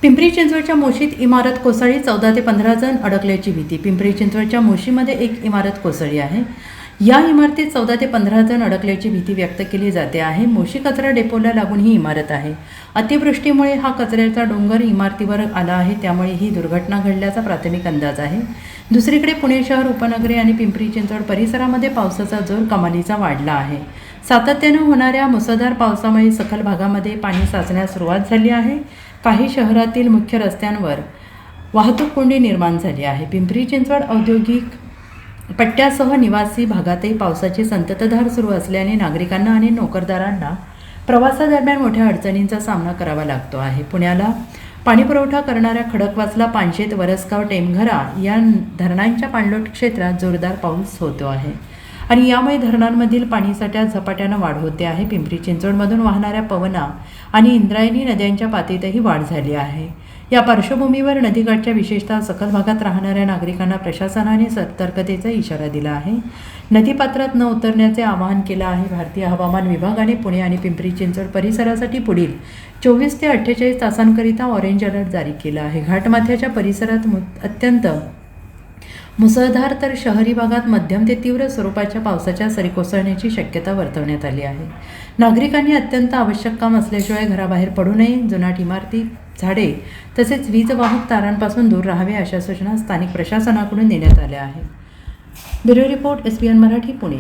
पिंपरी चिंचवडच्या मोशीत इमारत कोसळली, 14 ते 15 जण अडकल्याची भीती. पिंपरी चिंचवडच्या मोशीमध्ये एक इमारत कोसळली आहे. या इमारतीत 14 ते 15 जण अडकल्याची भीती व्यक्त केली जाते आहे. मोशी कचरा डेपोला लागून ही इमारत आहे. अतिवृष्टीमुळे हा कचऱ्याचा डोंगर इमारतीवर आला आहे, त्यामुळे ही दुर्घटना घडल्याचा प्राथमिक अंदाज आहे. दुसरीकडे पुणे शहर, उपनगरे आणि पिंपरी चिंचवड परिसरामध्ये पावसाचा जोर कमालीचा वाढला आहे. सातत्यानं होणाऱ्या मुसळधार पावसामुळे सखल भागामध्ये पाणी साचण्यास सुरुवात झाली आहे. काही शहरातील मुख्य रस्त्यांवर वाहतूक कोंडी निर्माण झाली आहे. पिंपरी चिंचवड औद्योगिक पट्ट्यासह निवासी भागातही पावसाची संततधार सुरू असल्याने नागरिकांना आणि नोकरदारांना प्रवासादरम्यान मोठ्या अडचणींचा सामना करावा लागतो आहे. पुण्याला पाणीपुरवठा करणाऱ्या खडकवासला, पानशेत, वरसगाव, टेमघरा या धरणांच्या पाणलोट क्षेत्रात जोरदार पाऊस होतो आहे आणि यामुळे धरणांमधील पाणीसाठ्यात झपाट्यानं वाढ होते आहे. पिंपरी चिंचवडमधून वाहणाऱ्या पवना आणि इंद्रायणी नद्यांच्या पातळीतही वाढ झाली आहे. या पार्श्वभूमीवर नदीकाठच्या विशेषतः सखल भागात राहणाऱ्या नागरिकांना प्रशासनाने सतर्कतेचा इशारा दिला आहे. नदीपात्रात न उतरण्याचे आवाहन केलं आहे. भारतीय हवामान विभागाने पुणे आणि पिंपरी चिंचवड परिसरासाठी पुढील 24 ते 48 तासांकरिता ऑरेंज अलर्ट जारी केला आहे. घाटमाथ्याच्या परिसरात अत्यंत मुसळधार तर शहरी भागात मध्यम ते तीव्र स्वरूपाच्या पावसाच्या सरी कोसळण्याची शक्यता वर्तवण्यात आली आहे. नागरिकांनी अत्यंत आवश्यक काम असल्याशिवाय घराबाहेर पडू नये. जुनाट इमारती, झाडे तसेच वीज वाहक तारांपासून दूर राहावे अशा सूचना स्थानिक प्रशासनाकडून देण्यात आल्या आहेत. Bureau report, SBN Marathi, Pune.